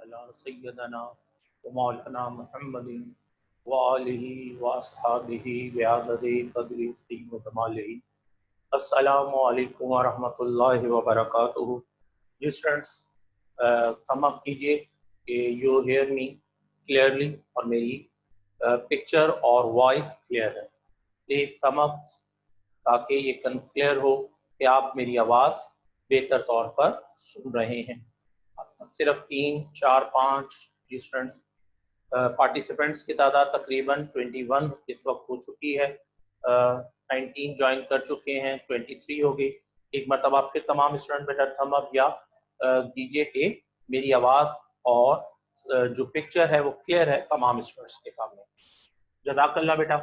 अला सय्यदना व मौलाना मुहम्मदिन व आलिहि व अस्हाबिहि व अददि क़द्रि व जमालिहि। अस्सलामु अलैकुम व रहमतुल्लाहि व बरकातुहू। जी स्टूडेंट्स, थम अप कीजिए कि यू हेयर मी क्लियरली और मेरी पिक्चर और वॉइस क्लियर है। प्लीज थम अप ताकि ये क्लियर हो कि आप मेरी आवाज़ बेहतर तौर पर सुन रहे हैं। अब तक सिर्फ 3, 4, 5 जी स्टूडेंट्स पार्टिसिपेंट्स की तादाद तकरीबन 21 इस वक्त हो चुकी है। 19 ज्वाइन कर चुके हैं, 23 हो गई। एक मरतबा फिर तमाम स्टूडेंट बेटा थम अप या दीजिए कि मेरी आवाज़ और जो पिक्चर है वो क्लियर है तमाम स्टूडेंट्स के सामने। जज़ाकल्लाह बेटा।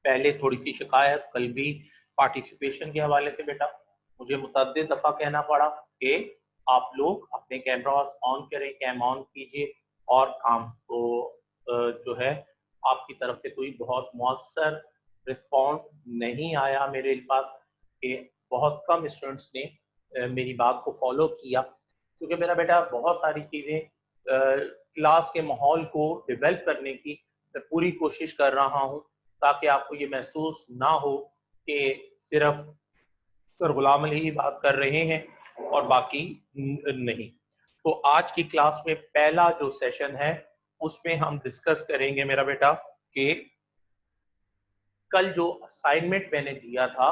पहले थोड़ी सी शिकायत कल भी पार्टिसिपेशन के हवाले से बेटा मुझे मुतअद्दिद दफ़ा कहना पड़ा कि आप लोग अपने कैमरास ऑन करें, कैम ऑन कीजिए और काम तो जो है आपकी तरफ से कोई बहुत मौसर रिस्पॉन्ड नहीं आया मेरे पास कि बहुत कम स्टूडेंट्स ने मेरी बात को फॉलो किया, क्योंकि मेरा बेटा बहुत सारी चीज़ें क्लास के माहौल को डेवलप करने की पूरी कोशिश कर रहा हूँ ताकि आपको ये महसूस ना हो कि सिर्फ सर गुलाम अली ही बात कर रहे हैं और बाकी नहीं। तो आज की क्लास में पहला जो सेशन है उसमें हम डिस्कस करेंगे मेरा बेटा कि कल जो असाइनमेंट मैंने दिया था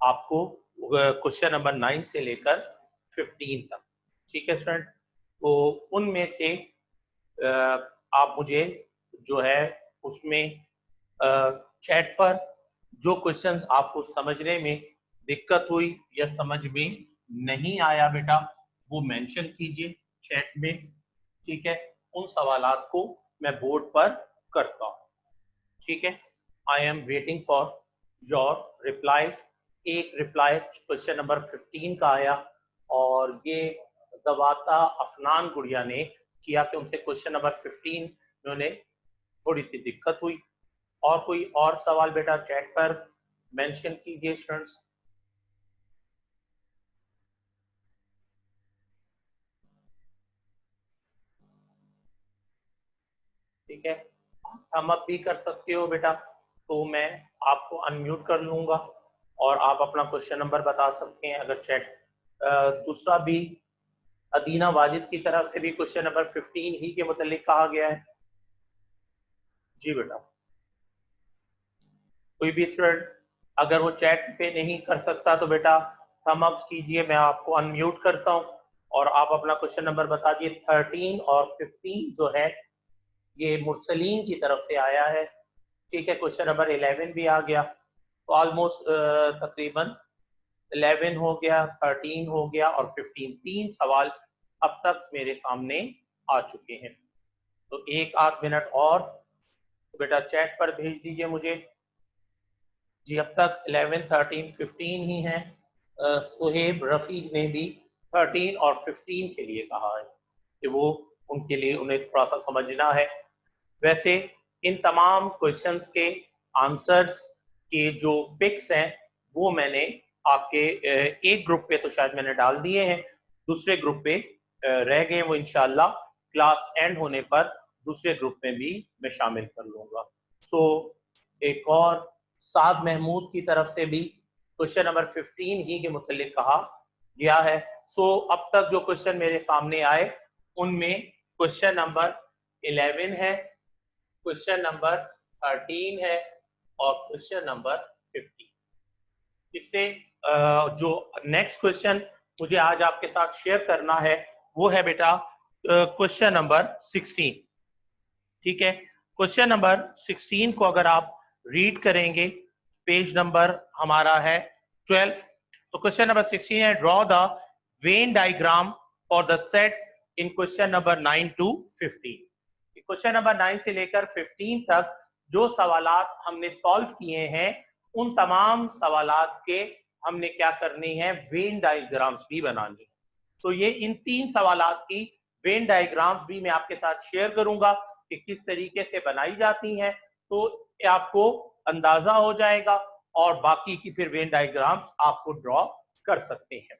आपको क्वेश्चन नंबर 9 से लेकर 15 तक, ठीक है स्टूडेंट। तो उनमें से आप मुझे जो है उसमें चैट पर जो क्वेश्चंस आपको समझने में दिक्कत हुई या समझ में नहीं आया बेटा वो मेंशन कीजिए चैट में, ठीक है। उन सवालात को मैं बोर्ड पर करता हूँ, ठीक है। I am waiting for your replies. एक रिप्लाई क्वेश्चन नंबर 15 का आया और ये दवाता अफनान गुड़िया ने किया कि उनसे क्वेश्चन नंबर 15 में उन्हें थोड़ी सी दिक्कत हुई। और कोई और सवाल बेटा चैट पर मेंशन कीजिए स्टूडेंट्स। ठीक है, थम अप भी कर सकते हो बेटा, तो मैं आपको अनम्यूट कर लूंगा और आप अपना क्वेश्चन नंबर बता सकते हैं अगर चैट। दूसरा भी अदीना वाजिद की तरफ से भी क्वेश्चन नंबर 15 ही के मुतालिक कहा गया है। जी बेटा, कोई भी स्टूडेंट अगर वो चैट पे नहीं कर सकता तो बेटा थम अप कीजिए, मैं आपको अनम्यूट करता हूँ और आप अपना क्वेश्चन नंबर बता दिए। 13 और 15 जो है ये मुरसलीन की तरफ से आया है, ठीक है। क्वेश्चन नंबर 11 भी आ गया, तो ऑलमोस्ट तकरीबन 11 हो गया, 13 हो गया और 15, 3 सवाल अब तक मेरे सामने आ चुके हैं। तो एक आध मिनट और तो बेटा चैट पर भेज दीजिए मुझे। जी अब तक 11, 13, 15 ही हैं। सुहेब रफी ने भी 13 और 15 के लिए कहा है कि वो उनके लिए उन्हें थोड़ा सा समझना है। वैसे इन तमाम क्वेश्चंस के आंसर्स के जो पिक्स हैं वो मैंने आपके एक ग्रुप पे तो शायद मैंने डाल दिए हैं, दूसरे ग्रुप पे रह गए, वो इंशाल्लाह क्लास एंड होने पर दूसरे ग्रुप में भी मैं शामिल कर लूंगा। सो एक और साद महमूद की तरफ से भी क्वेश्चन नंबर 15 ही के मुतालिक कहा गया है। सो अब तक जो क्वेश्चन मेरे सामने आए उनमें क्वेश्चन नंबर 11 है, क्वेश्चन नंबर 13 है और क्वेश्चन नंबर 15। इससे जो नेक्स्ट क्वेश्चन मुझे आज आपके साथ शेयर करना है वो है बेटा क्वेश्चन नंबर 16, ठीक है। क्वेश्चन नंबर 16 को अगर आप रीड करेंगे, पेज नंबर हमारा है 12। तो क्वेश्चन नंबर 16 है, draw the Venn diagram for the set in question number 9 to 15। Question number 9 से लेकर 15 तक जो सवालात हमने सॉल्व किए हैं उन तमाम सवालात के हमने क्या करनी है, वेन डायग्राम्स भी बनानी है। तो ये इन 3 सवालात की वेन डायग्राम्स भी मैं आपके साथ शेयर करूंगा कि किस तरीके से बनाई जाती हैं, तो आपको अंदाजा हो जाएगा और बाकी की फिर वेन डायग्राम्स आपको ड्रॉ कर सकते हैं।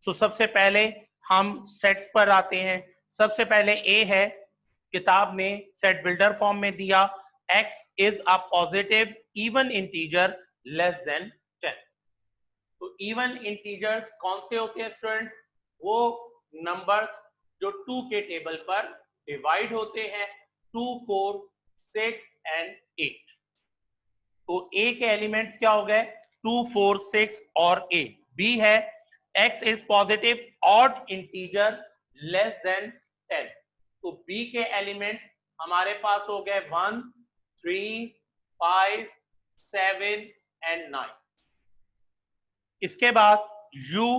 तो सबसे पहले हम सेट्स पर आते हैं। सबसे पहले ए है, किताब ने सेट बिल्डर फॉर्म में दिया x is a positive even integer less than 10। तो इवन इंटीजर्स कौन से होते हैं स्टूडेंट? वो नंबर्स जो 2 के टेबल पर डिवाइड होते हैं, 2, 4, 6 एंड 8। तो a के एलिमेंट्स क्या हो गए? 2, 4, 6 और 8। b है x is positive odd integer less than 10। तो b के एलिमेंट हमारे पास हो गए 1, 3, 5, 7 एंड 9। इसके बाद u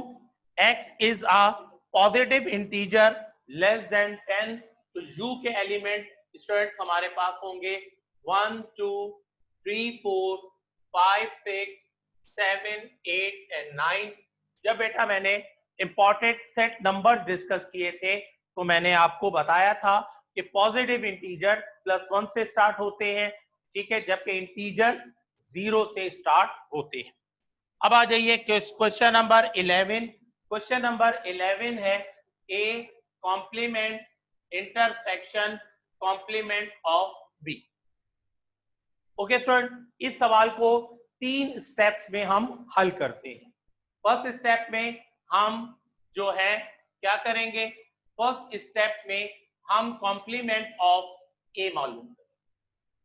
x is a positive integer less than 10। तो u के एलिमेंट स्टूडेंट हमारे पास होंगे 1, 2, 3, 4, 5, 6, 7, 8 एंड 9। जब बेटा मैंने इंपॉर्टेंट सेट नंबर डिस्कस किए थे तो मैंने आपको बताया था कि पॉजिटिव इंटीजर +1 से स्टार्ट होते हैं, ठीक है, जबकि इंटीजर्स 0 से स्टार्ट होते हैं। अब आ जाइए क्वेश्चन नंबर 11। क्वेश्चन नंबर 11 है A complement intersection complement of B. Okay student, इस सवाल को 3 स्टेप्स में हम हल करते हैं। फर्स्ट स्टेप में हम जो है क्या करेंगे? फर्स्ट स्टेप में हम कॉम्प्लीमेंट ऑफ ए मालूम करेंगे।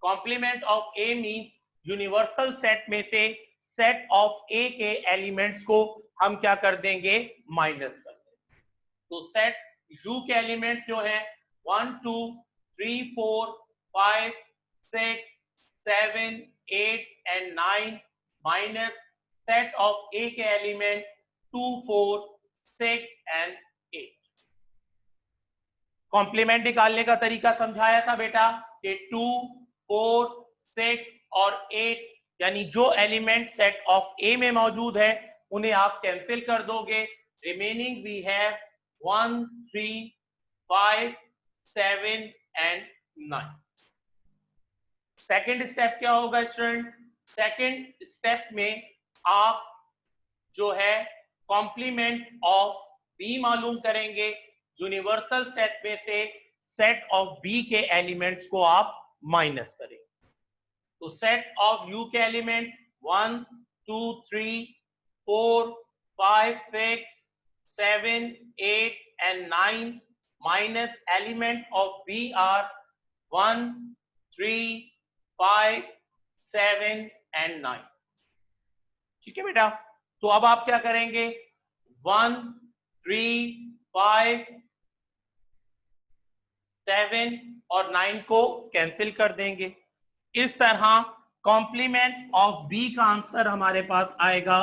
Complement of A means universal set में से सेट ऑफ ए के एलिमेंट्स को हम क्या कर देंगे? माइनस कर देंगे। तो सेट यू के एलिमेंट जो है 1, 2, 3, 4, 5, 6, 7, 8 and 9 minus set of A के एलिमेंट 2, 4, 6 एंड 8। कॉम्प्लीमेंट निकालने का तरीका समझाया था बेटा कि 2, 4, 6 और 8 यानी जो एलिमेंट सेट ऑफ ए में मौजूद है उन्हें आप कैंसिल कर दोगे। Remaining we have 1, 3, 5, 7 and 9। Second step क्या होगा स्टूडेंट? सेकेंड स्टेप में आप जो है कॉम्प्लीमेंट ऑफ बी मालूम करेंगे। यूनिवर्सल सेट में से सेट ऑफ बी के एलिमेंट्स को आप माइनस करेंगे। तो सेट ऑफ यू के element 1, 2, 3, 4, 5, 6, 7, 8 and 9 minus element of B are 1, 3, 5, 7 and 9। ठीक है बेटा, तो अब आप क्या करेंगे? 1, 3, 5, 7 और 9 को कैंसिल कर देंगे। इस तरह कॉम्प्लीमेंट ऑफ बी का आंसर हमारे पास आएगा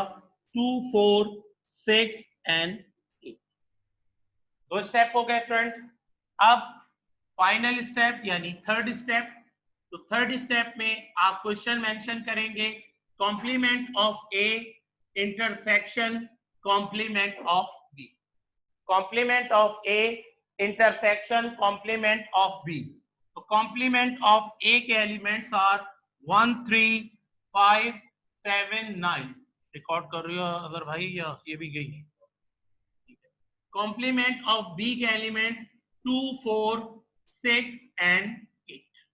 2, 4, 6 एंड 8। 2 स्टेप हो गए स्टूडेंट। अब फाइनल स्टेप यानी थर्ड स्टेप। तो थर्ड स्टेप में आप क्वेश्चन मेंशन करेंगे complement of A intersection complement of B. Complement of A intersection complement of B. तो कॉम्प्लीमेंट ऑफ ए के एलिमेंट्स आर 1, 3, 5, 7, 9। रिकॉर्ड कर रही हो अगर भाई, या ये भी गई है? कॉम्प्लीमेंट ऑफ बी के एलिमेंट 2, 4, 6 एंड 8।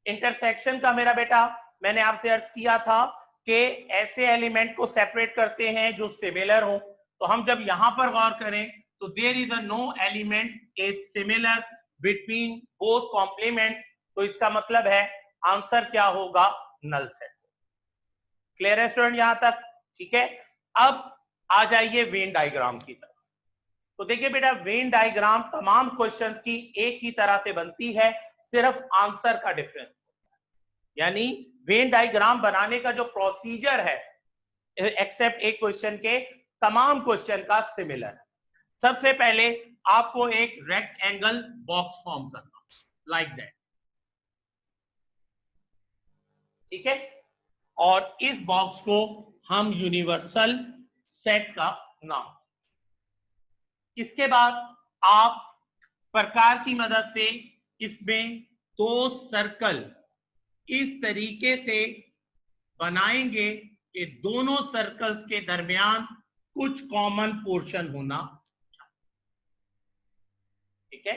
इंटरसेक्शन का मेरा बेटा मैंने आपसे अर्ज किया था कि ऐसे एलिमेंट को सेपरेट करते हैं जो सिमिलर हो। तो हम जब यहां पर गौर करें तो there is a no element is similar between both complements. तो इसका मतलब है आंसर क्या होगा? Null set. क्लियर है स्टूडेंट यहां तक? ठीक है, अब आ जाइए वेन डायग्राम की तरफ। तो देखिए बेटा, वेन डायग्राम तमाम क्वेश्चंस की एक ही तरह से बनती है, सिर्फ आंसर का डिफरेंस। यानी वेन डायग्राम बनाने का जो प्रोसीजर है एक्सेप्ट एक क्वेश्चन के, तमाम क्वेश्चन का सिमिलर है। सबसे पहले आपको एक रेक्टेंगल बॉक्स फॉर्म करना, लाइक दैट, ठीक है, और इस बॉक्स को हम यूनिवर्सल सेट का नाम। इसके बाद आप प्रकार की मदद से इसमें 2 सर्कल इस तरीके से बनाएंगे कि दोनों सर्कल्स के दरमियान कुछ कॉमन पोर्शन होना। ठीक है,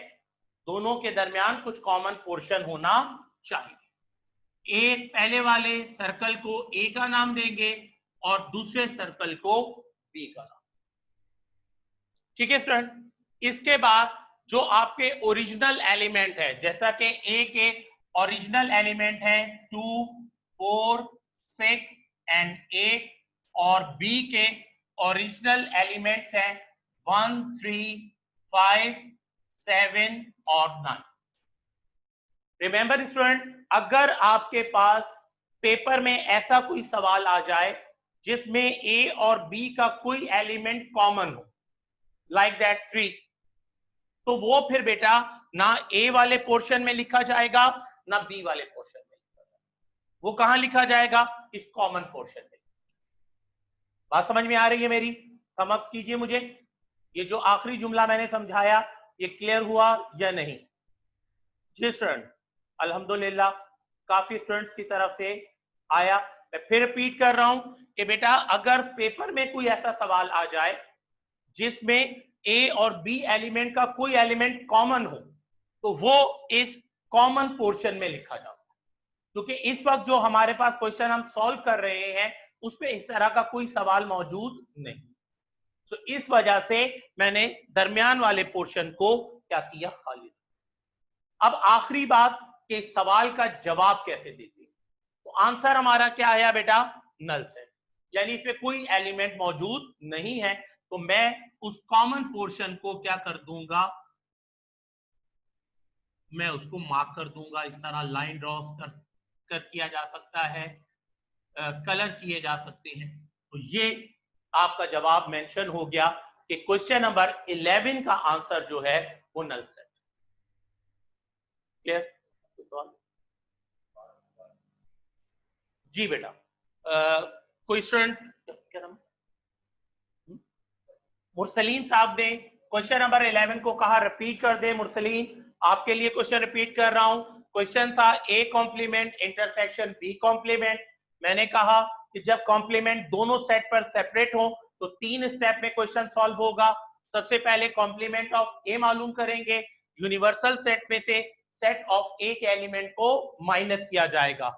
दोनों के दरमियान कुछ कॉमन पोर्शन होना चाहिए। एक पहले वाले सर्कल को ए का नाम देंगे और दूसरे सर्कल को बी का नाम। ठीक है स्टूडेंट, इसके बाद जो आपके ओरिजिनल एलिमेंट है, जैसा कि ए के ओरिजिनल एलिमेंट है 2, 4, 6 एंड 8 और बी के ओरिजिनल एलिमेंट्स हैं 1, 3, 5, 7 और 9। रिमेंबर स्टूडेंट, अगर आपके पास पेपर में ऐसा कोई सवाल आ जाए जिसमें ए और बी का कोई एलिमेंट कॉमन हो, लाइक दैट 3, तो वो फिर बेटा ना ए वाले पोर्शन में लिखा जाएगा ना बी वाले पोर्शन में लिखा जाएगा। वो कहां लिखा जाएगा? इस कॉमन पोर्शन में। बात समझ में आ रही है मेरी? समझ कीजिए मुझे, ये जो आखिरी जुमला मैंने समझाया ये क्लियर हुआ या नहीं? जी स्टूडेंट, अल्हम्दुलिल्लाह काफी स्टूडेंट्स की तरफ से आया। मैं फिर रिपीट कर रहा हूं कि बेटा अगर पेपर में कोई ऐसा सवाल आ जाए जिसमें ए और बी एलिमेंट का कोई एलिमेंट कॉमन हो, तो वो इस कॉमन पोर्शन में लिखा जाता है, क्योंकि इस वक्त जो हमारे पास क्वेश्चन हम सॉल्व कर रहे हैं उस पे इस तरह का कोई सवाल मौजूद नहीं। तो इस वजह से मैंने दरमियान वाले पोर्शन को क्या किया? खाली। अब आखिरी बात कि सवाल का जवाब कैसे देते हैं, तो आंसर हमारा क्या आया बेटा? नल सेट, यानी इसमें कोई एलिमेंट मौजूद नहीं है। तो मैं उस कॉमन पोर्शन को क्या कर दूंगा? मैं उसको मार्क कर दूंगा। इस तरह लाइन ड्रॉ कर किया जा सकता है, कलर किए जा सकते हैं। तो ये आपका जवाब मेंशन हो गया कि क्वेश्चन नंबर 11 का आंसर जो है वो नल सेट। क्लियर? जी बेटा, कोई स्टूडेंट? क्या नाम? मुरसलीन साहब ने क्वेश्चन नंबर 11 को कहा रिपीट कर दे। मुरसलीन, आपके लिए क्वेश्चन रिपीट कर रहा हूं। क्वेश्चन था A complement intersection B complement. मैंने कहा कि जब कॉम्प्लीमेंट दोनों सेट पर सेपरेट हो तो 3 स्टेप में क्वेश्चन सॉल्व होगा। सबसे पहले कॉम्प्लीमेंट ऑफ ए मालूम करेंगे, यूनिवर्सल सेट में से सेट ऑफ ए के एलिमेंट को माइनस किया जाएगा।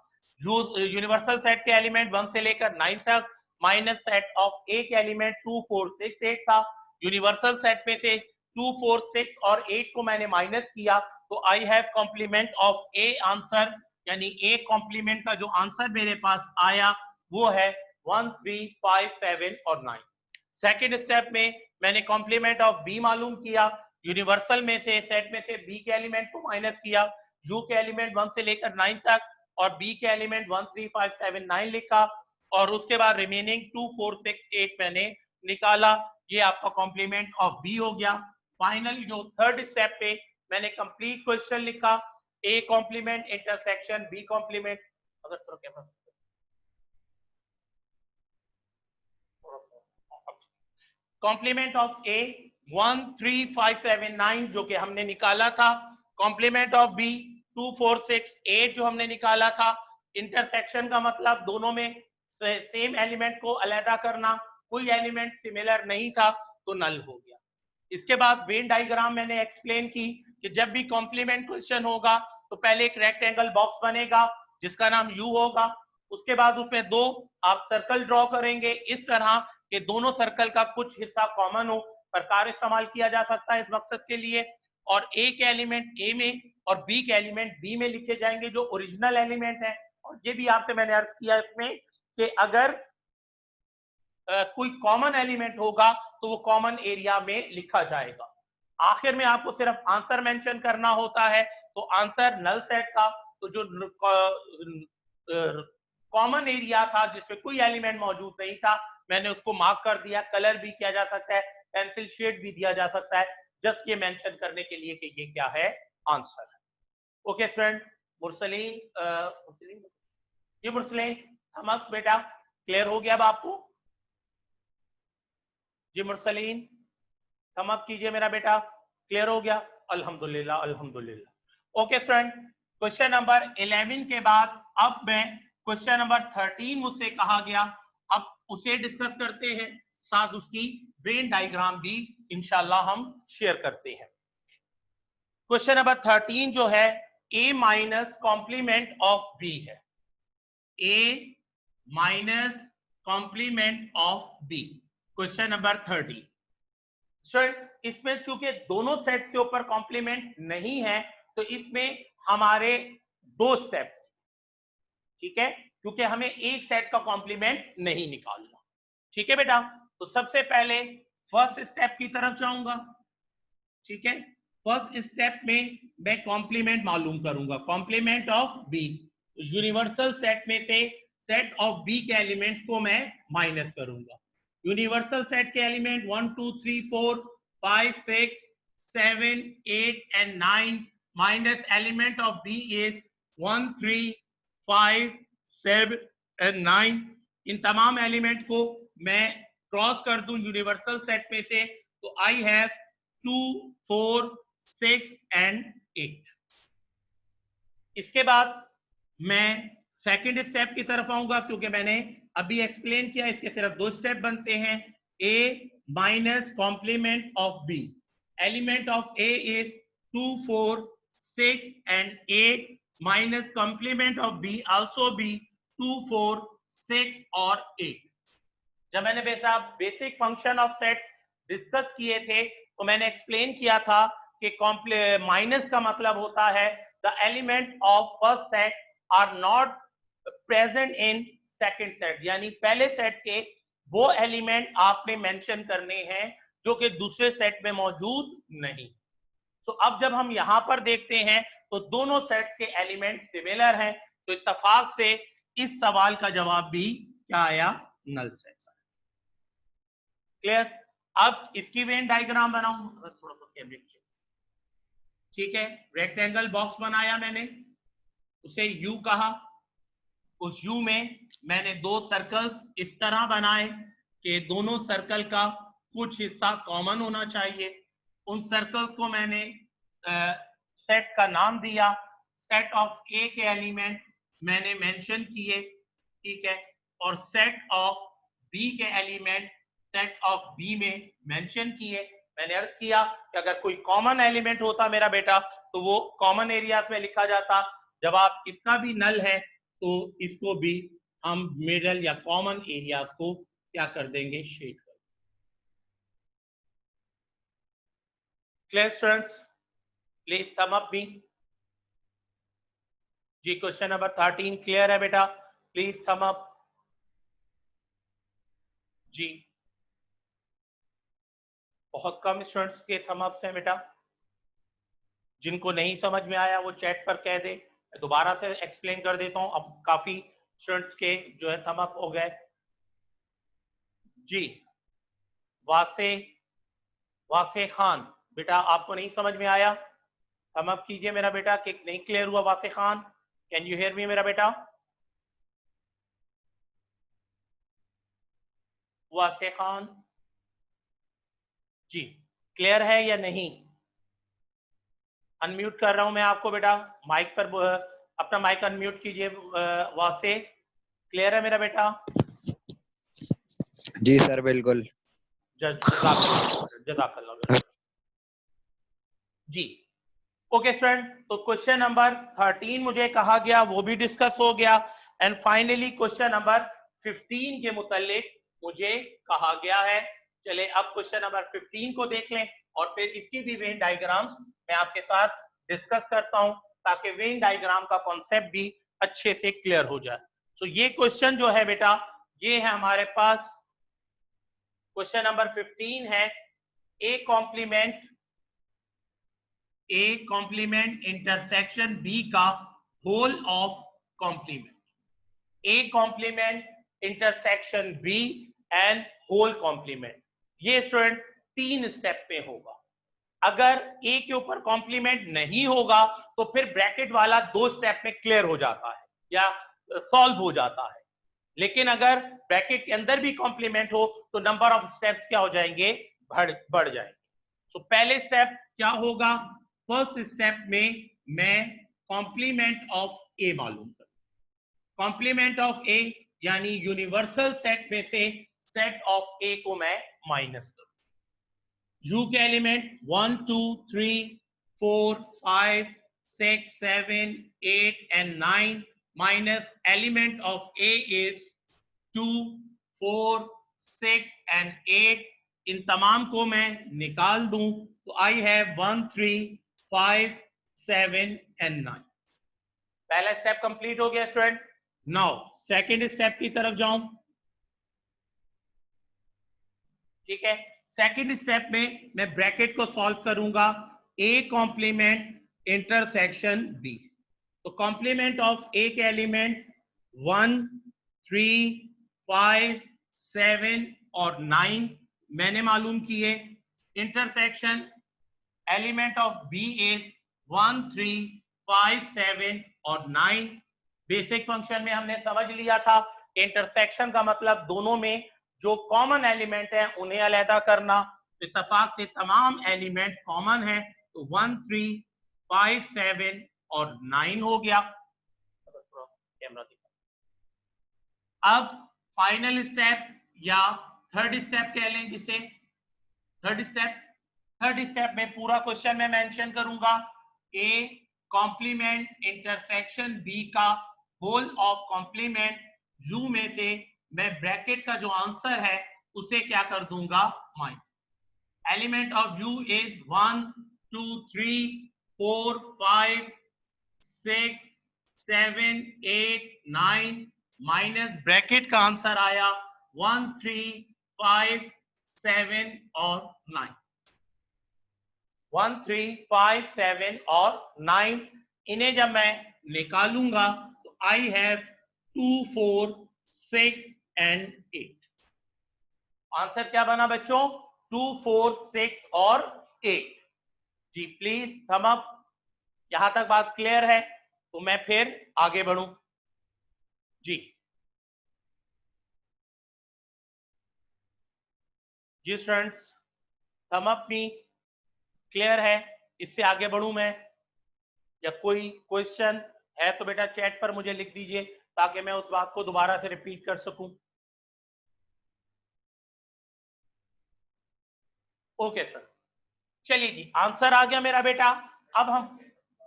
यूनिवर्सल सेट के एलिमेंट 1 से लेकर 9 तक, माइनस सेट ऑफ ए के एलिमेंट 2, 4, 6, 8 था। यूनिवर्सल सेट में से 2, 4, 6 और 8 को मैंने माइनस किया तो I have complement of A answer, यानी ए कॉम्प्लीमेंट का जो आंसर मेरे पास आया वो है 1, 3, 5, 7 और 9। सेकेंड स्टेप में मैंने कॉम्प्लीमेंट ऑफ बी मालूम किया, यूनिवर्सल में से सेट में से बी के एलिमेंट को माइनस किया, यू के एलिमेंट 1 से लेकर 9 तक और बी के एलिमेंट 1, 3, 5, 7, 9 लिखा और उसके बाद रिमेनिंग 2, 4, 6, 8 मैंने निकाला। ये आपका कॉम्प्लीमेंट ऑफ बी हो गया। फाइनली जो थर्ड स्टेप पे मैंने कंप्लीट क्वेश्चन लिखा, A complement intersection B complement. अगर तो क्या कॉम्प्लीमेंट ऑफ ए 1, 3, 5, 7, 9 जो कि हमने निकाला था, कॉम्प्लीमेंट ऑफ बी 2, 4, 6, 8 जो हमने निकाला था। इंटरसेक्शन का मतलब दोनों में सेम एलिमेंट को अलग करना, कोई एलिमेंट सिमिलर नहीं था तो नल हो गया। इसके बाद वेन डायग्राम मैंने एक्सप्लेन की कि जब भी कॉम्प्लीमेंट क्वेश्चन होगा तो पहले एक रेक्टेंगल बॉक्स बनेगा जिसका नाम यू होगा, उसके बाद उसमें 2 आप सर्कल ड्रॉ करेंगे इस तरह कि दोनों सर्कल का कुछ हिस्सा कॉमन हो। प्रकार इस्तेमाल किया जा सकता है इस मकसद के लिए, और ए के एलिमेंट ए में और बी के एलिमेंट बी में लिखे जाएंगे जो ओरिजिनल एलिमेंट है। और ये भी आपसे मैंने अर्ज किया इसमें कि अगर कोई कॉमन एलिमेंट होगा तो वो कॉमन एरिया में लिखा जाएगा। आखिर में आपको सिर्फ आंसर मेंशन करना होता है, तो आंसर नल सेट था। तो जो कॉमन एरिया था जिसमें कोई एलिमेंट मौजूद नहीं था मैंने उसको मार्क कर दिया। कलर भी किया जा सकता है, पेंसिल शेड भी दिया जा सकता है, जस्ट ये मेंशन करने के लिए कि ये क्या है, आंसर है। ओके स्टूडेंट, मुरसलीन ये मुरसलीन थमक बेटा क्लियर हो गया अब आपको? जी मुरसलीन थमक कीजिए मेरा बेटा, क्लियर हो गया? अल्हम्दुलिल्लाह अल्हम्दुलिल्लाह। ओके स्टूडेंट, क्वेश्चन नंबर 11 के बाद अब मैं क्वेश्चन नंबर 13 मुझसे कहा गया, अब उसे डिस्कस करते हैं, साथ उसकी वेन डायग्राम भी इंशाल्लाह हम शेयर करते हैं। क्वेश्चन नंबर 13 जो है a minus complement of b है, a minus complement of b, question number 30। Student इसमें चूंकि दोनों सेट्स के ऊपर कॉम्प्लीमेंट नहीं है तो इसमें हमारे दो स्टेप, ठीक है, क्योंकि हमें एक सेट का कॉम्प्लीमेंट नहीं निकालना। ठीक है बेटा, तो सबसे पहले फर्स्ट स्टेप की तरफ जाऊंगा। ठीक है, फर्स्ट स्टेप में मैं कॉम्प्लीमेंट मालूम करूंगा, complement of B. Universal set में से सेट ऑफ बी के एलिमेंट्स को मैं माइनस करूंगा। यूनिवर्सल सेट के element 1 2 3 4 5 6 7 8 and 9 minus element of B is 1 3 5 7 and 9। इन तमाम एलिमेंट को मैं क्रॉस कर दूं यूनिवर्सल सेट में से, तो आई हैव 2 4 6 एंड 8। इसके बाद मैं सेकंड स्टेप की तरफ आऊंगा, क्योंकि मैंने अभी एक्सप्लेन किया इसके सिर्फ दो स्टेप बनते हैं। a minus complement of b, element of a is 2 4 6 and 8 minus complement of b also b 2 4 6 और 8। जब मैंने basic function of set discuss किए थे तो मैंने एक्सप्लेन किया था कि माइनस का मतलब होता है the element of first set are not present in second set, यानी पहले सेट के वो एलिमेंट आपने मेंशन करने हैं जो कि दूसरे सेट में मौजूद नहीं। तो अब जब हम यहां पर देखते हैं तो दोनों सेट्स के एलिमेंट सिमिलर हैं, तो इत्तेफाक से इस सवाल का जवाब भी क्या आया, नल सेट। क्लियर? अब इसकी वेन डायग्राम बनाऊं, थोड़ा सा कैमरे। ठीक है, रेक्टेंगल बॉक्स बनाया मैंने, उसे यू कहा। उस यू में मैंने दो सर्कल्स इस तरह बनाए कि दोनों सर्कल का कुछ हिस्सा कॉमन होना चाहिए। उन सर्कल्स को मैंने सेट्स का नाम दिया। सेट ऑफ ए के एलिमेंट मैंने मेंशन किए, ठीक है, और सेट ऑफ बी के एलिमेंट सेट ऑफ बी में मेंशन किए। मैंने अर्ज किया कि अगर कोई कॉमन एलिमेंट होता मेरा बेटा तो वो कॉमन एरियाज में लिखा जाता। जब आप इसका भी नल है तो इसको भी हम मिडल या कॉमन एरियाज को क्या कर देंगे, शेड कर। Clear students? Please thumb up me. जी क्वेश्चन नंबर 13 क्लियर है बेटा? Please thumb up. जी बहुत कम स्टूडेंट्स के थम अप्स हैं बेटा। जिनको नहीं समझ में आया वो चैट पर कह दे, दोबारा से एक्सप्लेन कर देता हूं। अब काफी स्टूडेंट्स के जो है थम अप हो गए। जी वासे खान बेटा, आपको नहीं समझ में आया? थम अप कीजिए मेरा बेटा कि नहीं क्लियर हुआ। Wasay Khan, can you hear me मेरा बेटा? वासे खान जी क्लियर है या नहीं? अनम्यूट कर रहा हूं मैं आपको बेटा, माइक पर अपना माइक अनम्यूट कीजिए। वासे क्लियर है मेरा बेटा? जी सर बिल्कुल। जज़ाकल्लाह जी। ओके स्टूडेंट, तो क्वेश्चन नंबर 13 मुझे कहा गया, वो भी डिस्कस हो गया। एंड फाइनली क्वेश्चन नंबर 15 के मुतालिक मुझे कहा गया है। चले अब क्वेश्चन नंबर 15 को देख लें और फिर इसकी भी वेन डायग्राम्स मैं आपके साथ डिस्कस करता हूं, ताकि वेन डायग्राम का कॉन्सेप्ट भी अच्छे से क्लियर हो जाए। तो ये क्वेश्चन जो है बेटा, ये है हमारे पास क्वेश्चन नंबर 15 है। ए कॉम्प्लीमेंट इंटरसेक्शन बी का whole of complement. A complement intersection B and whole complement. ये स्टूडेंट 3 स्टेप पे होगा। अगर ए के ऊपर कॉम्प्लीमेंट नहीं होगा तो फिर ब्रैकेट वाला 2 स्टेप में क्लियर हो जाता है या सॉल्व हो जाता है। लेकिन अगर ब्रैकेट के अंदर भी कॉम्प्लीमेंट हो तो नंबर ऑफ स्टेप्स क्या हो जाएंगे, बढ़ जाएंगे। सो पहले स्टेप क्या होगा, फर्स्ट स्टेप में मैं कॉम्प्लीमेंट ऑफ ए मालूम करूं। कॉम्प्लीमेंट ऑफ ए यानी यूनिवर्सल सेट में से सेट ऑफ ए को मैं माइनस करूं। यू के element 1 2 3 4, 5, 6, 7, 8 and 9 minus element of A is 2, 4, 6 and 8. इन तमाम को मैं निकाल दूं तो आई हैव 1, 3, 5, 7 and 9. पहला स्टेप कंप्लीट हो गया स्टूडेंट. नाउ सेकंड स्टेप की तरफ जाऊं. ठीक है, सेकंड स्टेप में मैं ब्रैकेट को सॉल्व करूंगा. A complement intersection B. तो कॉम्प्लीमेंट ऑफ A के एलिमेंट 1, 3, 5, 7 और 9 मैंने मालूम किए. Intersection element of B is 1, 3, 5, 7 और 9. बेसिक फंक्शन में हमने समझ लिया था इंटरसेक्शन का मतलब दोनों में जो कॉमन एलिमेंट है उन्हें अलग करना. इत्तेफाक से तमाम एलिमेंट कॉमन है तो 1, 3, 5, 7 और 9 हो गया. अब फाइनल स्टेप या थर्ड स्टेप कह लें जिसे. थर्ड स्टेप में पूरा क्वेश्चन में मेंशन करूंगा. ए कॉम्प्लीमेंट इंटरसेक्शन बी का होल ऑफ कॉम्प्लीमेंट यू में से मैं ब्रैकेट का जो आंसर है उसे क्या कर दूंगा minus. Element of you is 1, 2, 3, 4, 5, 6, 7, 8, 9 minus bracket का आंसर आया 1, 3, 5, 7 और 9. 1, 3, 5, 7 और 9 इन्हें जब मैं निकालूंगा तो आई हैव 2, 4, 6 and 8. आंसर क्या बना बच्चों? 2, 4, 6 और 8. जी प्लीज थम अप. यहां तक बात क्लियर है तो मैं फिर आगे बढ़ूं. जी जी स्टूडेंट्स थम अप मी. क्लियर है? इससे आगे बढ़ूं मैं या कोई क्वेश्चन है तो बेटा चैट पर मुझे लिख दीजिए ताकि मैं उस बात को दोबारा से रिपीट कर सकूं. Okay sir. चलिए जी आंसर आ गया मेरा बेटा. अब हम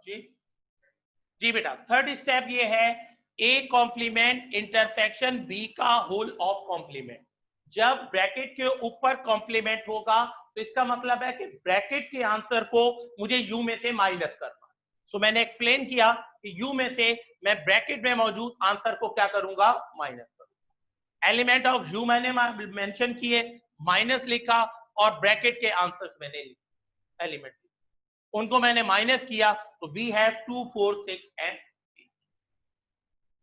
जी बेटा थर्ड स्टेप ये है ए कॉम्प्लीमेंट इंटरसेक्शन बी का होल ऑफ कॉम्प्लीमेंट. जब ब्रैकेट के ऊपर कॉम्प्लीमेंट होगा तो इसका मतलब है कि ब्रैकेट के आंसर को मुझे यू में से माइनस करना. सो मैंने एक्सप्लेन किया कि यू में से मैं ब्रैकेट में मौजूद आंसर को क्या करूंगा माइनस करूंगा. एलिमेंट ऑफ यू मैंने मेंशन किए, माइनस लिखा और ब्रैकेट के आंसर्स मैंने लिखे एलिमेंट उनको मैंने माइनस किया तो वी हैव 2, 4, 6 एंड 8.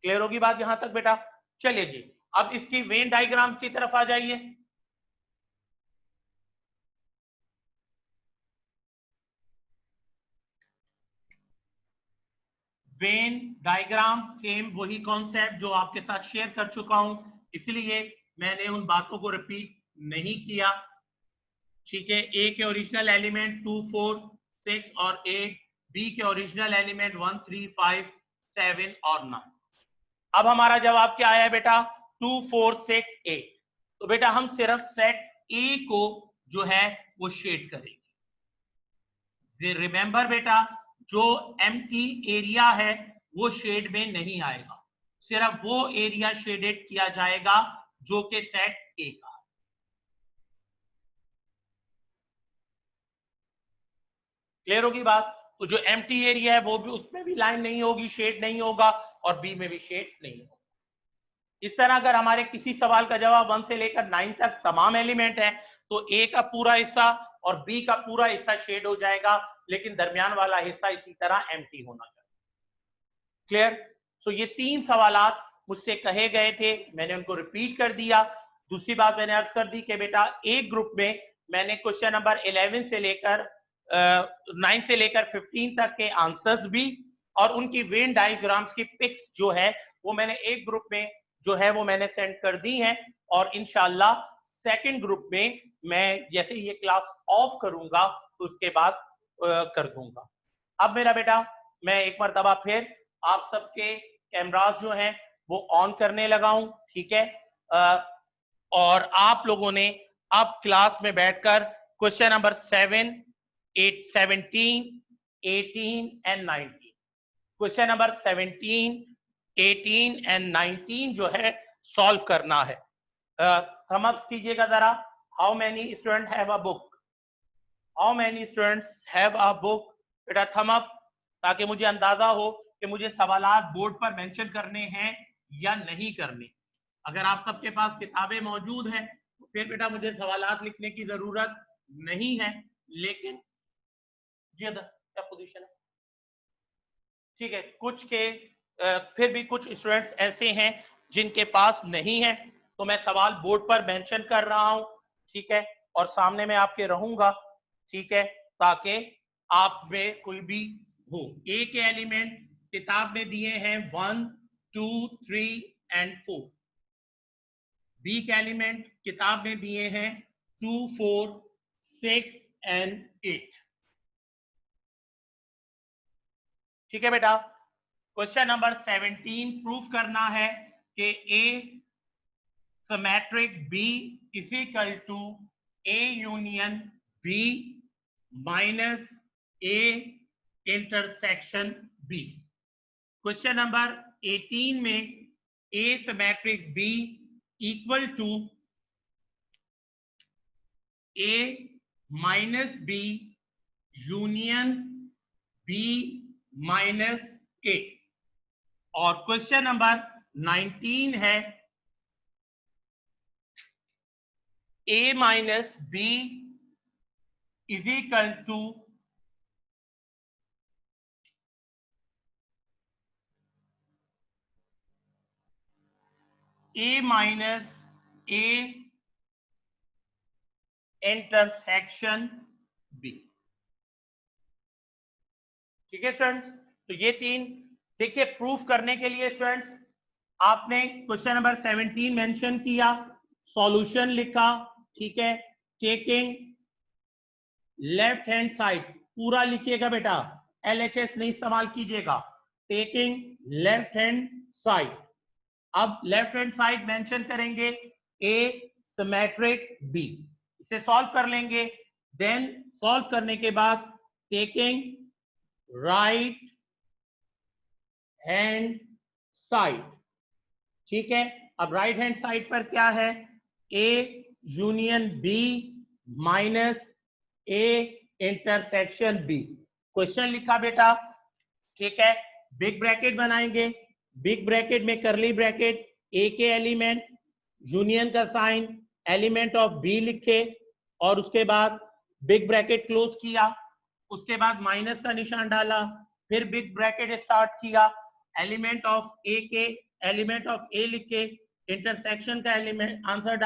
क्लियर होगी बात यहां तक बेटा? चलिए जी अब इसकी वेन डायग्राम की तरफ आ जाइए. वेन डायग्राम सेम वही कॉन्सेप्ट जो आपके साथ शेयर कर चुका हूं, इसलिए मैंने उन बातों को रिपीट नहीं किया. ठीक है, ए के ओरिजिनल एलिमेंट 2, 4, 6 और 8, बी के ओरिजिनल एलिमेंट 1, 3, 5, 7 और 9. अब हमारा जवाब क्या आया बेटा? 2, 4, 6, 8. तो बेटा हम सिर्फ सेट ए को जो है वो शेड करेंगे. रिमेंबर बेटा जो एम्प्टी एरिया है वो शेड में नहीं आएगा, सिर्फ वो एरिया शेडेड किया जाएगा जो कि सेट ए का. क्लियर होगी बात? तो जो एम्प्टी एरिया है वो भी उसमें भी लाइन नहीं होगी, शेड नहीं होगा और बी में भी शेड नहीं होगा. इस तरह अगर हमारे किसी सवाल का जवाब 1 से लेकर 9 तक तमाम एलिमेंट है तो ए का पूरा हिस्सा और बी का पूरा हिस्सा शेड हो जाएगा, लेकिन दरमियान वाला हिस्सा इसी तरह एम्प्टी होना चाहिए. क्लियर? सो ये 3 सवालात मुझसे कहे गए थे, मैंने उनको रिपीट कर दिया. दूसरी बात मैंने अर्ज कर दी कि बेटा एक ग्रुप में मैंने क्वेश्चन नंबर 11 से लेकर 9 से लेकर 15 तक के आंसर्स भी और उनकी वेन डायग्राम्स की पिक्स जो है वो मैंने एक ग्रुप में जो है वो मैंने सेंड कर दी हैं और इंशाल्लाह सेकंड ग्रुप में मैं जैसे ये क्लास ऑफ करूंगा तो उसके बाद कर दूंगा. अब मेरा बेटा मैं एक मरतबा फिर आप सबके कैमरास जो हैं वो ऑन करने लगा हूं. ठीक है, और आप लोगों ने अब क्लास में बैठकर question number 7, 8, 17 18 and 19। Question number 17, 18 and 19 जो है सॉल्व करना है। थम अप कीजिएगा जरा। How many student have a book? How many students have a book? बेटा थम अप, ताकि मुझे अंदाजा हो कि मुझे सवालात बोर्ड पर मेंशन करने हैं या नहीं करने। अगर आप सबके पास किताबें मौजूद हैं तो फिर बेटा मुझे सवालात लिखने की जरूरत नहीं है, लेकिन ये क्या पोजीशन है, ठीक है। कुछ के फिर भी कुछ स्टूडेंट्स ऐसे हैं जिनके पास नहीं है, तो मैं सवाल बोर्ड पर मेंशन कर रहा हूं, ठीक है, और सामने में आपके रहूंगा, ठीक है, ताकि आप में कोई भी हो। ए के एलिमेंट किताब में दिए हैं 1, 2, 3 एंड 4। बी के एलिमेंट किताब में दिए हैं 2, 4, 6 एंड 8। ठीक है बेटा। क्वेश्चन नंबर 17 प्रूफ करना है कि A symmetric B is equal to A union B minus A intersection B. Question number 18 में A symmetric B equal to A minus B union B minus A, और question number 19 है A minus B is equal to A minus A intersection B. ठीक है students, तो ये तीन देखिए proof करने के लिए स्टूडेंट्स आपने क्वेश्चन नंबर 17 मेंशन किया, सॉल्यूशन लिखा, ठीक है, टेकिंग लेफ्ट हैंड साइड पूरा लिखिएगा बेटा, LHS नहीं इस्तेमाल कीजिएगा, टेकिंग लेफ्ट हैंड साइड। अब लेफ्ट हैंड साइड मेंशन करेंगे ए सिमेट्रिक बी, इसे सॉल्व कर लेंगे। देन सॉल्व करने के बाद टेकिंग राइट हैंड साइड, ठीक है। अब राइट हैंड साइड पर क्या है, A union B minus A intersection B. Question लिखा बेटा, ठीक है, बिग ब्रैकेट बनाएंगे, बिग ब्रैकेट में करली ब्रैकेट, ए के एलिमेंट यूनियन का साइन एलिमेंट ऑफ बी लिखे, और उसके बाद बिग ब्रैकेट क्लोज किया, उसके बाद माइनस का निशान डाला, फिर बिग ब्रैकेट स्टार्ट किया, एलिमेंट ऑफ ए के एलिमेंट ऑफ ए लिखे, इंटरसेक्शन का एलिमेंट आंसर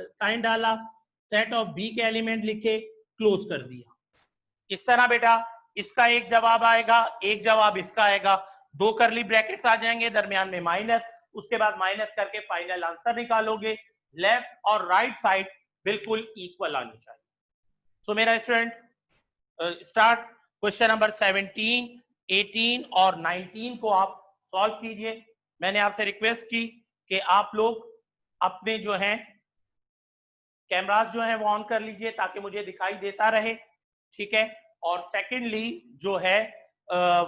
साइन डाला, सेट ऑफ बी के एलिमेंट लिखे, क्लोज कर दिया। इस तरह बेटा इसका एक जवाब आएगा, एक जवाब इसका आएगा, दो करली ब्रैकेट्स आ जाएंगे, दरमियान में माइनस, उसके बाद माइनस करके फाइनल आंसर निकालोगे। लेफ्ट और राइट साइड बिल्कुल इक्वल आनी चाहिए। सो मेरा स्टूडेंट स्टार्ट क्वेश्चन नंबर 17, 18 और 19 को आप सॉल्व कीजिए। मैंने आपसे रिक्वेस्ट की कि आप लोग अपने जो हैं कैमरास जो है वो ऑन कर लीजिए ताकि मुझे दिखाई देता रहे, ठीक है। और सेकेंडली जो है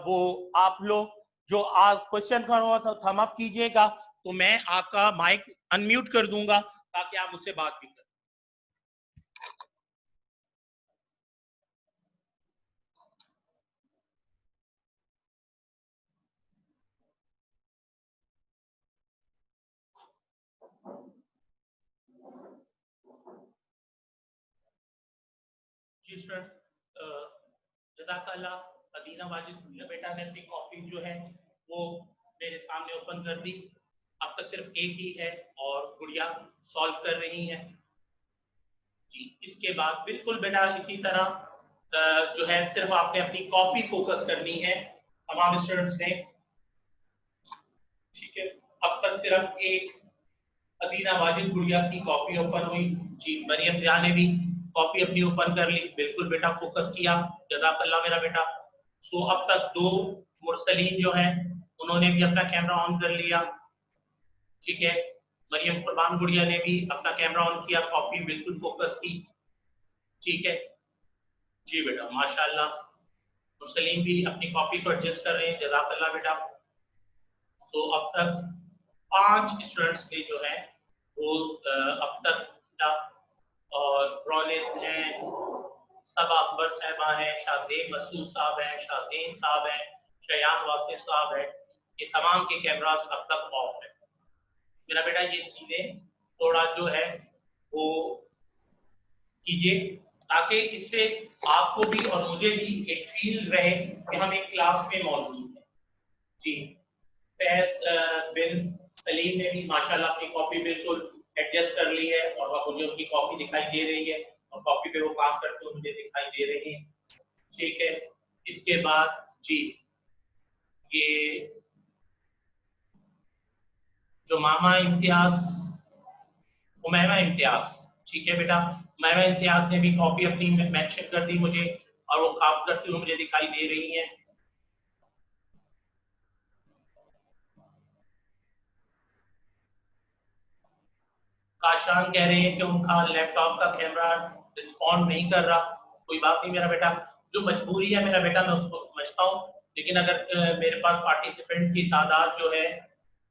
वो आप लोग जो क्वेश्चन कर रहा था थम अप कीजिएगा, तो मैं आपका माइक अनम्यूट कर दूंगा ताकि आप मुझसे बात भी करें। जी स्टूडेंट्स, जज़ाकल्लाह। अदीना वाजिद गुड़िया बेटा ने अपनी कॉपी जो है वो मेरे सामने ओपन कर दी। अब तक सिर्फ एक ही है और गुड़िया सॉल्व कर रही है जी। इसके बाद बिल्कुल बेटा इसी तरह जो है सिर्फ आपने अपनी कॉपी फोकस करनी है तमाम स्टूडेंट्स ने, ठीक है। अब तक सिर्फ एक अदीना वाजिद गुड़िया की कॉपी ओपन हुई जी। मरियम जिया ने भी कॉपी अपनी ओपन कर ली, बिल्कुल बेटा फोकस किया, जज़ाकल्लाह मेरा बेटा। सो अब तक दो मुरसलीन जो है उन्होंने भी अपना कैमरा ऑन कर लिया, ठीक है। मरियम कुर्बान गुड़िया ने भी अपना कैमरा ऑन किया, कॉपी बिल्कुल फोकस की, ठीक है जी बेटा, माशाल्लाह मुसलीम भी अपनी कॉपी को एडजस्ट कर रहे हैं, जज़ाकल्लाह बेटा। तो अब तक 5 स्टूडेंट्स ने जो है वो अब तक और प्रोनित हैं, सबा अकबर साहबा हैं, शाहजेब मसूद साहब हैं, शाहजेन साहब हैं, शयान वासिफ साहब हैं, ये तमाम के कैमरास अब तक ऑफ है। मेरा बेटा ये चीजें थोड़ा जो है वो कीजिए ताकि इससे आपको भी और मुझे भी एक फील रहे कि हम एक क्लास में मौजूद हैं। जी, फैज बिन सलीम ने भी माशाल्लाह अपनी कॉपी बिल्कुल एडजस्ट कर ली है और वह मुझे उनकी कॉपी दिखाई दे रही है और कॉपी पे वो काम करते हुए मुझे दिखाई दे रही है। ठीक है, इसके बाद जी ये जो मामा इम्तियाज, उमैमा इम्तियाज, ठीक है बेटा, उमैमा इम्तियाज ने भी कॉपी अपनी मेंशन कर दी मुझे और वो काम करती हुई मुझे दिखाई दे रही है। काशान कह रहे हैं कि उनका लैपटॉप का कैमरा रिस्पॉन्ड नहीं कर रहा। कोई बात नहीं मेरा बेटा, जो मजबूरी है मेरा बेटा मैं उसको समझता हूँ, लेकिन अगर मेरे पास पार्टिसिपेंट की तादाद जो है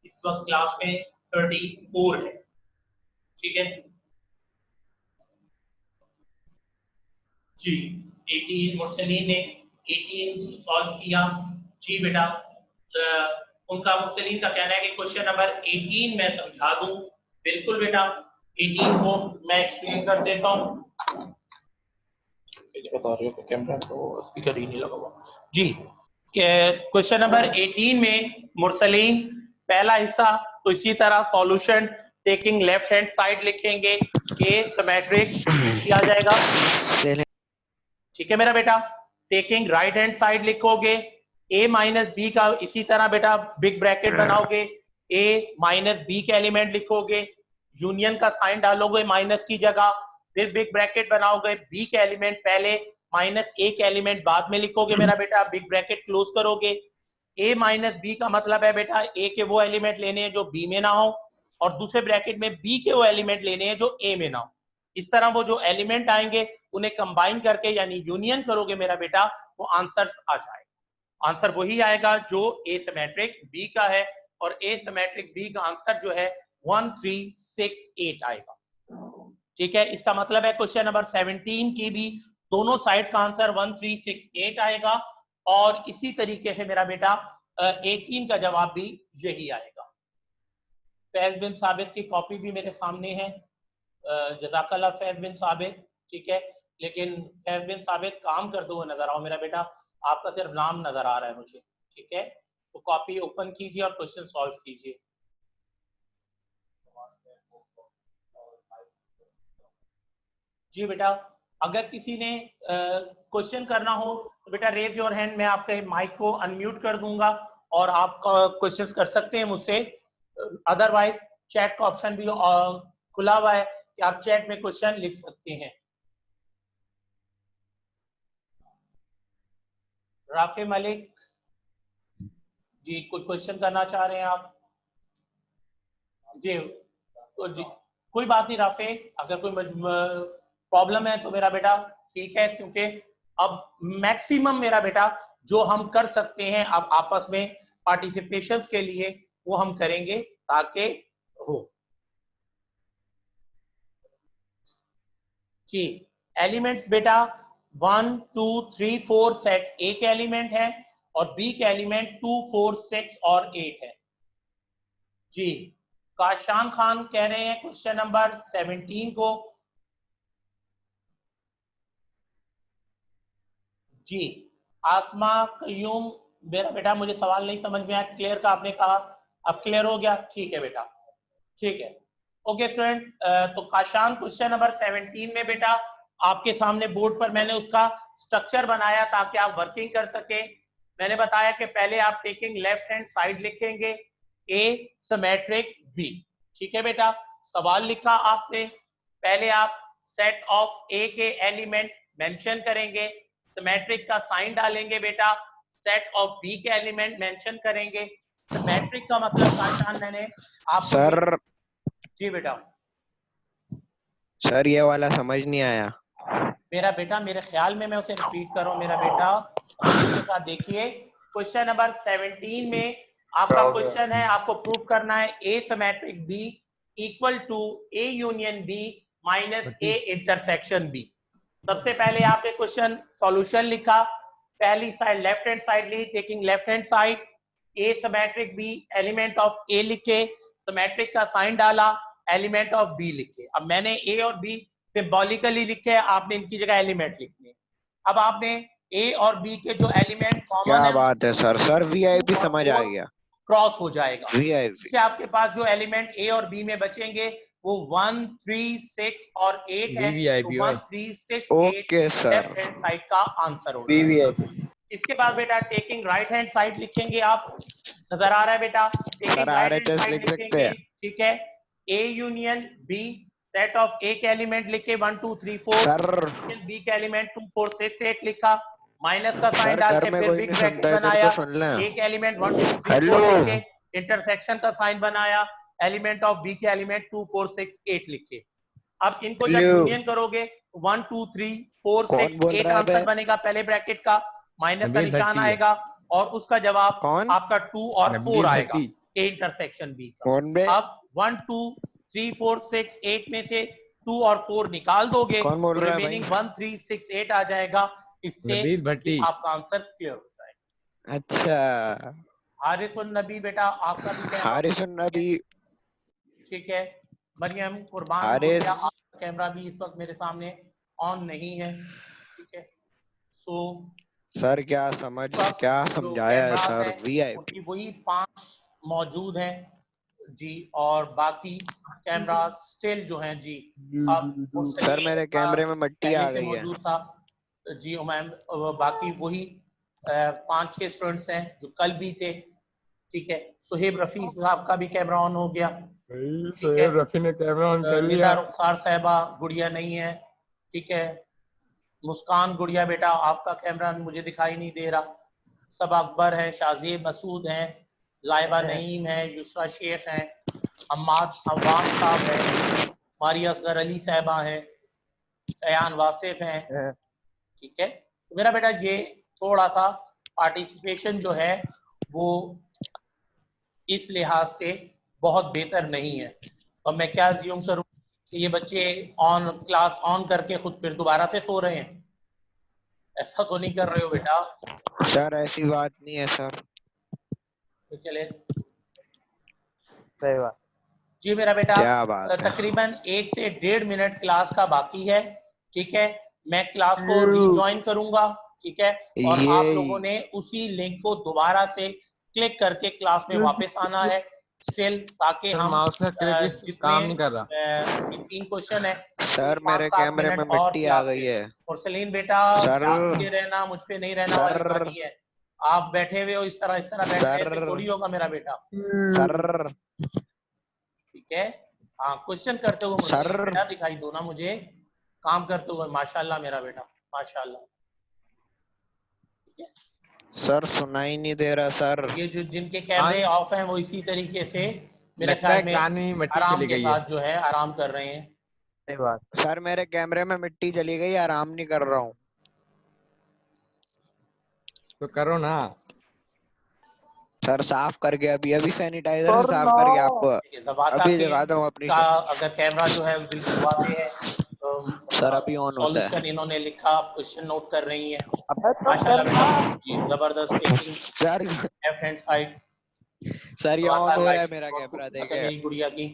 इस वक्त क्लास में 34 है, ठीक है जी। 18 मुर्सलीन ने 18 सॉल्व किया। जी बेटा, उनका मुर्सलीन का कहना है कि क्वेश्चन नंबर 18 मैं समझा दूं। बिल्कुल बेटा, 18 को मैं एक्सप्लेन कर देता हूं। बता रहे हो कैमरा तो स्पीकर ही नहीं लगा हुआ जी। क्वेश्चन नंबर 18 में मुर्सलीन पहला हिस्सा तो इसी तरह solution taking left hand side लिखेंगे, ए सिमेट्रिक किया जाएगा, ठीक है मेरा बेटा। टेकिंग राइट हैंड साइड लिखोगे, a माइनस बी का इसी तरह बेटा बिग ब्रैकेट बनाओगे, a माइनस बी के एलिमेंट लिखोगे, यूनियन का साइन डालोगे माइनस की जगह, फिर बिग ब्रैकेट बनाओगे, b के एलिमेंट पहले माइनस a के एलिमेंट बाद में लिखोगे मेरा बेटा, बिग ब्रैकेट क्लोज करोगे। a माइनस बी का मतलब है बेटा a के वो एलिमेंट लेने हैं जो b में ना हो और दूसरे ब्रैकेट में b के वो एलिमेंट लेने हैं जो a में ना हो। इस तरह वो जो एलिमेंट आएंगे उन्हें कंबाइन करके यानी यूनियन करोगे मेरा बेटा, वो आंसर्स आ जाए। आंसर वही आएगा जो एसिमेट्रिक बी का है और एसिमेट्रिक बी का आंसर जो है 1368 आएगा, ठीक है। इसका मतलब है क्वेश्चन नंबर 17 की भी दोनों साइड का आंसर 1368 आएगा और इसी तरीके से मेरा बेटा 18 का जवाब भी यही आएगा। फैज बिन साबित की कॉपी भी मेरे सामने है, जज़ाकल्लाह फैज बिन साबित, ठीक है। लेकिन फैज बिन साबित काम करते हुए नजर आओ मेरा बेटा, आपका सिर्फ नाम नजर आ रहा है मुझे, ठीक है। तो कॉपी ओपन कीजिए और क्वेश्चन सॉल्व कीजिए। जी बेटा, अगर किसी ने क्वेश्चन करना हो तो बेटा रेज योर हैंड, मैं आपके माइक को अनम्यूट कर दूंगा और आप क्वेश्चन कर सकते हैं मुझसे। अदरवाइज चैट का ऑप्शन भी खुला हुआ है कि आप चैट में क्वेश्चन लिख सकते हैं। राफे मलिक जी, कोई क्वेश्चन करना चाह रहे हैं आप? जी तो जी कोई बात नहीं राफे, अगर कोई प्रॉब्लम है तो मेरा बेटा ठीक है, क्योंकि अब मैक्सिमम मेरा बेटा जो हम कर सकते हैं अब आपस में पार्टिसिपेशन के लिए वो हम करेंगे ताकि हो। जी, एलिमेंट्स बेटा 1 2 3 4 सेट ए के एलिमेंट है और बी के एलिमेंट 2 4 6 और 8 है। जी, काशान खान कह रहे हैं क्वेश्चन नंबर 17 को। जी, आसमा कयूम, मेरा बेटा मुझे सवाल नहीं समझ में आया, क्लियर का आपने कहा, अब क्लियर हो गया, ठीक है बेटा, ठीक है। ओके स्टूडेंट, तो काशान क्वेश्चन नंबर 17 में बेटा आपके सामने बोर्ड पर मैंने उसका स्ट्रक्चर बनाया ताकि आप वर्किंग कर सके। मैंने बताया कि पहले आप टेकिंग लेफ्ट हैंड साइड लिखेंगे, ए सिमेट्रिक बी, ठीक है बेटा। सवाल लिखा आपने, पहले आप सेट ऑफ ए के एलिमेंट मेंशन करेंगे, सिमेट्रिक का साइन डालेंगे बेटा, सेट ऑफ बी के एलिमेंट मेंशन करेंगे। सिमेट्रिक का मतलब काशान मैंने आपको सर जी बेटा सर ये वाला समझ नहीं आया। मेरा बेटा, मेरे ख्याल में मैं उसे रिपीट कर रहा हूँ मेरा बेटा, तवज्जो के साथ देखिए। क्वेश्चन नंबर 17 में आपका क्वेश्चन है, आपको प्रूफ करना है A symmetric B equal to A union B minus A intersection B. सबसे पहले आपने क्वेश्चन सॉल्यूशन लिखा, पहली साइड लेफ्ट हैंड साइड ली, taking left hand side, A symmetric B, element of A लिखे, सिमेट्रिक का साइन डाला, एलिमेंट ऑफ बी लिखे। अब मैंने ए और बी सिंबॉलिकली लिखे, आपने इनकी जगह एलिमेंट लिखने। अब आपने ए और बी के जो एलिमेंट कॉमन है, क्या बात है सर, सर वीआईपी समझ आ गया, क्रॉस हो जाएगा। वीआईपी। आपके पास जो एलिमेंट ए और बी में बचेंगे वो 1, 3, 6 और 8 है, तो 1, 3, 6, 8 लेफ्ट हैंड साइड का आंसर होगा। इसके बाद बेटा टेकिंग राइट हैंड साइड लिखेंगे, आप नजर आ रहा है बेटा, टेकिंग राइट हैंड साइड लिख सकते लिखेंगे, हैं। ठीक है। A union B, set of A के एलिमेंट लिखे 1, 2, 3, 4, सर बी के एलिमेंट 2, 4, 6, 8 लिखा, माइनस का साइन डाल के फिर बिग ब्रैकेट सुनता बनाया, तो सुन ले। ए के एलिमेंट 1, 2, 3, 4 लिखे, इंटरसेक्शन का साइन बनाया, एलिमेंट ऑफ बी के एलिमेंट 2, 4, 6, 8 लिखे। अब इनको जब यूनियन करोगे 1, 2, 3, 4, 6, 8 आंसर बनेगा पहले ब्रैकेट का, माइनस का निशान आएगा और उसका जवाब आपका 2 और 4 आएगा, ए इंटरसेक्शन बी का। अब 1, 2, 3, 4, 6, 8 में से 2 और 4 निकाल दोगे तो रिमेनिंग 1, 3, 6, 8 आ जाएगा। इससे आपका आंसर क्लियर हो जाएगा। अच्छा हारिसुन नबी बेटा, आपका भी हारिसुन नबी, ठीक है। मरियम कुर्बान, आपका कैमरा भी इस वक्त मेरे सामने ऑन नहीं है, ठीक है। सो सर क्या समझाया है सर, वीआईपी वही 5 मौजूद हैं जी, और बाकी कैमरा स्टिल जो है जी। अब सर मेरे कैमरे में मिट्टी आ गई है मौजूद था जी मैम, बाकी वही 5-6 स्टूडेंट्स हैं जो कल भी थे, ठीक है। सुहेब रफी साहब का भी कैमरा ऑन हो गया, सुहेब रफी ने कैमरा ऑन कर लिया। निदा रुखसार साहिबा गुड़िया नहीं है, ठीक है। मुस्कान गुड़िया बेटा, आपका कैमरा मुझे दिखाई नहीं दे रहा। सब अकबर है, शाजिब मसूद हैं, लाइबा नईम है, युसरा शेख हैं, अम्माद अवाम साहब है, मारिया असगर अली साहिबा है, सयान वासिफ हैं, ठीक है। तो मेरा बेटा ये थोड़ा सा पार्टिसिपेशन जो है वो इस लिहाज से बहुत बेहतर नहीं है, और मैं क्या अज्यूम करूं कि ये बच्चे क्लास ऑन करके खुद फिर दोबारा से सो रहे हैं? ऐसा तो नहीं कर रहे हो बेटा? सर ऐसी बात नहीं है सर। तो चले, सही बात जी मेरा बेटा। क्या बात तकरीबन 1 से 1.5 मिनट क्लास का बाकी है, ठीक है। मैं क्लास को रीजॉइन करूंगा, ठीक है, और आप लोगों ने उसी लिंक को दोबारा से क्लिक करके क्लास में वापस आना है स्टिल, ताकि हम काम नहीं कर रहा। 3 क्वेश्चन है सर, मेरे कैमरे में मिट्टी आ गई है। और सलीम बेटा सर रहना, मुझ पे नहीं रहना वाली बात है। आप बैठे हुए हो इस तरह बैठे थोड़ी होगा मेरा बेटा। सर ठीक है, हाँ क्वेश्चन करते हुए सर बेटा दिखाई दो ना मुझे, काम करते हुए। माशाल्लाह मेरा बेटा, माशाल्लाह। ठीक है सर, सुना ही नहीं दे रहा सर। ये जो जिनके कैमरे ऑफ हैं वो इसी तरीके से मेरे ख्याल में आराम के साथ जो है आराम कर रहे हैं। सही बात सर, मेरे कैमरे में मिट्टी चली गई, आराम नहीं कर रहा हूँ। तो करो ना सर, साफ करके अभी सैनिटाइजर से साफ करके आपको अभी दिखाता हूँ अपनी। अगर कैमरा जो है बिल्कुल वाज़ेह है तो सर अभी ऑन होता है। सॉल्यूशन इन्होंने लिखा, क्वेश्चन नोट कर रही हैं। माशाल्लाह जी, जबरदस्त taking sir left hand side. Sir ये ऑन हो रहा है मेरा कैमरा, देखें मेरी गुड़िया की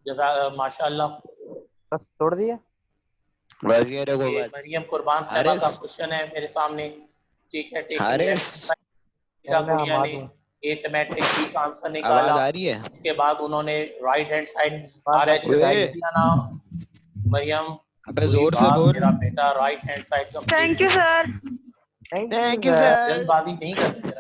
जज़ा माशाल्लाह। बस तोड़ दिया बस ये देखो। मरियम कुर्बान साहिबा का क्वेश्चन है मेरे सामने, ठीक है। टेकिंग गुड़िया ने एसिमेट्रिक बी का आंसर निकाला। आवाज आ रही है? इसके बाद उन्होंने राइट हैंड साइड आरएच दिया ना मरियम। अबे जोर से बोल। मेरा बेटा राइट हैंड साइड का। Thank you sir. Thank you sir. जल्दबाजी नहीं करनी